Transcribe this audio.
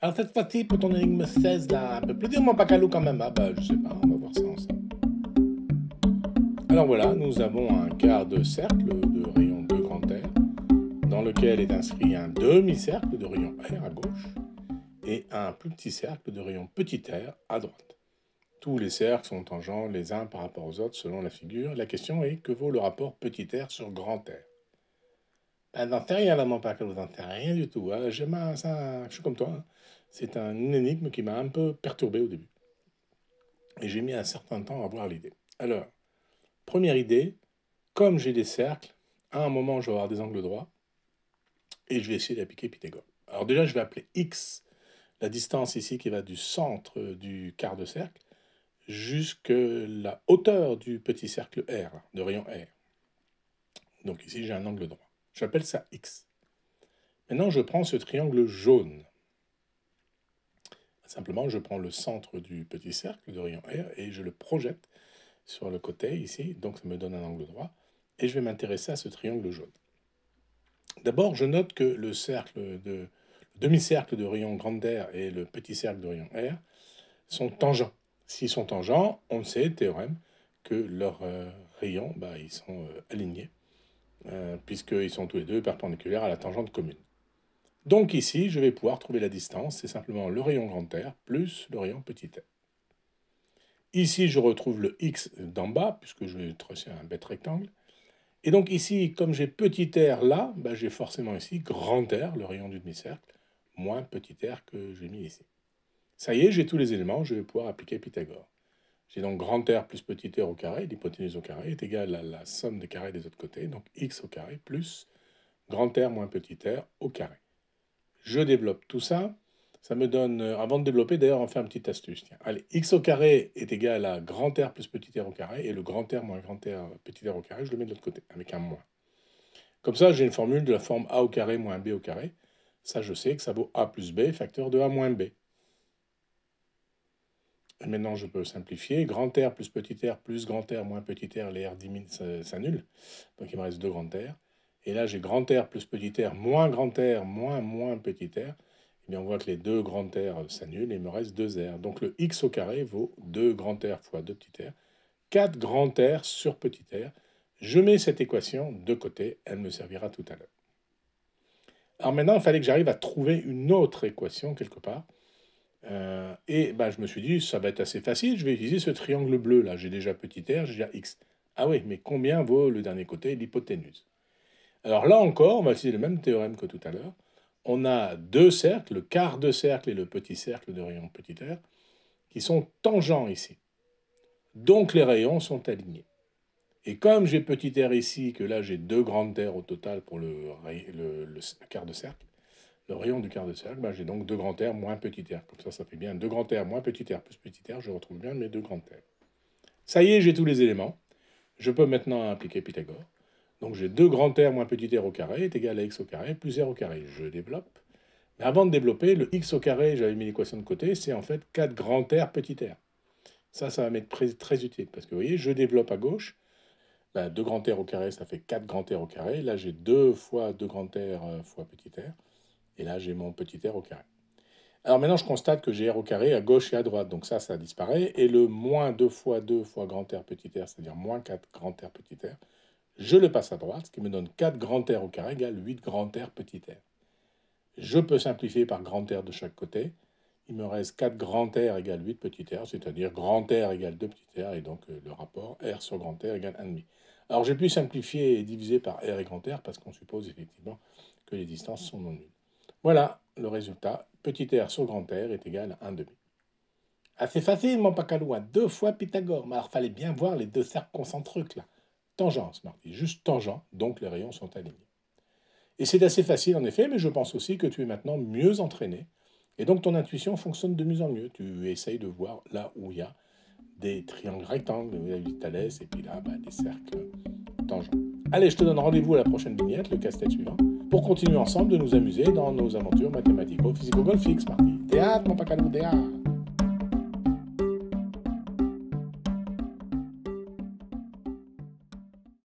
Alors cette fois-ci, pour ton énigme 16, là, un peu plus dur, mon Pacalou quand même. Ah bah, je sais pas, on va voir ça ensemble. Alors voilà, nous avons un quart de cercle de rayon 2 grand R, dans lequel est inscrit un demi-cercle de rayon R à gauche, et un plus petit cercle de rayon petit r à droite. Tous les cercles sont tangents les uns par rapport aux autres selon la figure. La question est, que vaut le rapport petit r sur grand R? Ben, j'en sais rien là, mon Pacalou, j'en sais rien du tout. Hein. Je suis comme toi, hein. C'est une énigme qui m'a un peu perturbé au début. Et j'ai mis un certain temps à voir l'idée. Alors, première idée, comme j'ai des cercles, à un moment je vais avoir des angles droits, et je vais essayer d'appliquer Pythagore. Alors déjà, je vais appeler x la distance ici qui va du centre du quart de cercle jusqu'à la hauteur du petit cercle R, de rayon R. Donc ici, j'ai un angle droit. J'appelle ça x. Maintenant, je prends ce triangle jaune. Simplement, je prends le centre du petit cercle de rayon R et je le projette sur le côté ici, donc ça me donne un angle droit, et je vais m'intéresser à ce triangle jaune. D'abord, je note que le demi-cercle de rayon grand R et le petit cercle de rayon R sont tangents. S'ils sont tangents, on sait, théorème, que leurs rayons, ils sont alignés, puisqu'ils sont tous les deux perpendiculaires à la tangente commune. Donc ici, je vais pouvoir trouver la distance, c'est simplement le rayon grand R plus le rayon petit r. Ici, je retrouve le x d'en bas, puisque je vais tracer un bête rectangle. Et donc ici, comme j'ai petit r là, j'ai forcément ici grand R, le rayon du demi-cercle, moins petit r que j'ai mis ici. Ça y est, j'ai tous les éléments, je vais pouvoir appliquer Pythagore. J'ai donc grand R plus petit r au carré, l'hypoténuse au carré est égale à la somme des carrés des autres côtés, donc x au carré plus grand R moins petit r au carré. Je développe tout ça. Ça me donne, avant de développer, d'ailleurs, on fait un petit astuce. Tiens. Allez, x au carré est égal à grand R plus petit r au carré, et le grand R moins grand R petit r au carré, je le mets de l'autre côté, avec un moins. Comme ça, j'ai une formule de la forme a au carré moins b au carré. Ça, je sais que ça vaut a plus b, facteur de a moins b. Et maintenant, je peux simplifier. Grand R plus petit r plus grand R moins petit r, les r s'annulent. Donc, il me reste 2 grand R. Et là, j'ai grand R plus petit r moins grand R moins petit r. Eh bien, on voit que les 2 grands R s'annulent et il me reste 2 R. Donc le x au carré vaut 2 grand R fois 2 petit r, 4 grand R sur petit r. Je mets cette équation de côté, elle me servira tout à l'heure. Alors maintenant, il fallait que j'arrive à trouver une autre équation quelque part. Je me suis dit, ça va être assez facile, je vais utiliser ce triangle bleu là. J'ai déjà petit r, j'ai déjà x. Ah oui, mais combien vaut le dernier côté, l'hypoténuse? Alors là encore, on va utiliser le même théorème que tout à l'heure. On a deux cercles, le quart de cercle et le petit cercle de rayon petit r, qui sont tangents ici. Donc les rayons sont alignés. Et comme j'ai petit r ici, que là j'ai 2 grandes R au total pour le quart de cercle, le rayon du quart de cercle, j'ai donc 2 grands R moins petit r. Comme ça fait bien 2 grands R moins petit r plus petit r, je retrouve bien mes 2 grands R. Ça y est, j'ai tous les éléments. Je peux maintenant appliquer Pythagore. Donc j'ai 2 grands R moins petit r au carré est égal à x au carré plus r au carré. Je développe. Mais avant de développer, le x au carré, j'avais mis l'équation de côté, c'est en fait 4 grand R petit r. Ça va m'être très utile, parce que vous voyez, je développe à gauche. 2 grand R au carré, ça fait 4 grand R au carré. Là, j'ai 2 fois 2 grand R fois petit r. Et là, j'ai mon petit r au carré. Alors maintenant, je constate que j'ai r au carré à gauche et à droite. Donc ça disparaît. Et le moins 2 fois grand R petit r, c'est-à-dire moins 4 grand R petit r, je le passe à droite, ce qui me donne 4 grand R au carré égale 8 grand R petit r. Je peux simplifier par grand R de chaque côté. Il me reste 4 grand R égale 8 petit r, c'est-à-dire grand R égale 2 petit r, et donc le rapport R sur grand R égale 1,5. Alors j'ai pu simplifier et diviser par R et grand R, parce qu'on suppose effectivement que les distances sont non nulles. Voilà le résultat. Petit r sur grand R est égal à 1,5. Assez facile, mon Pacalou, 2 fois Pythagore. Mais alors, fallait bien voir les deux cercles concentriques, là. Tangence, marqué, juste tangent, donc les rayons sont alignés. Et c'est assez facile, en effet, mais je pense aussi que tu es maintenant mieux entraîné. Et donc, ton intuition fonctionne de mieux en mieux. Tu essayes de voir là où il y a des triangles rectangles, où il y a du Thalès, et puis là, des cercles tangents. Allez, je te donne rendez-vous à la prochaine vignette, le casse-tête suivant, pour continuer ensemble de nous amuser dans nos aventures mathématico-physico-golfiques, Marty. Théâtre, mon Pacalou, théâtre.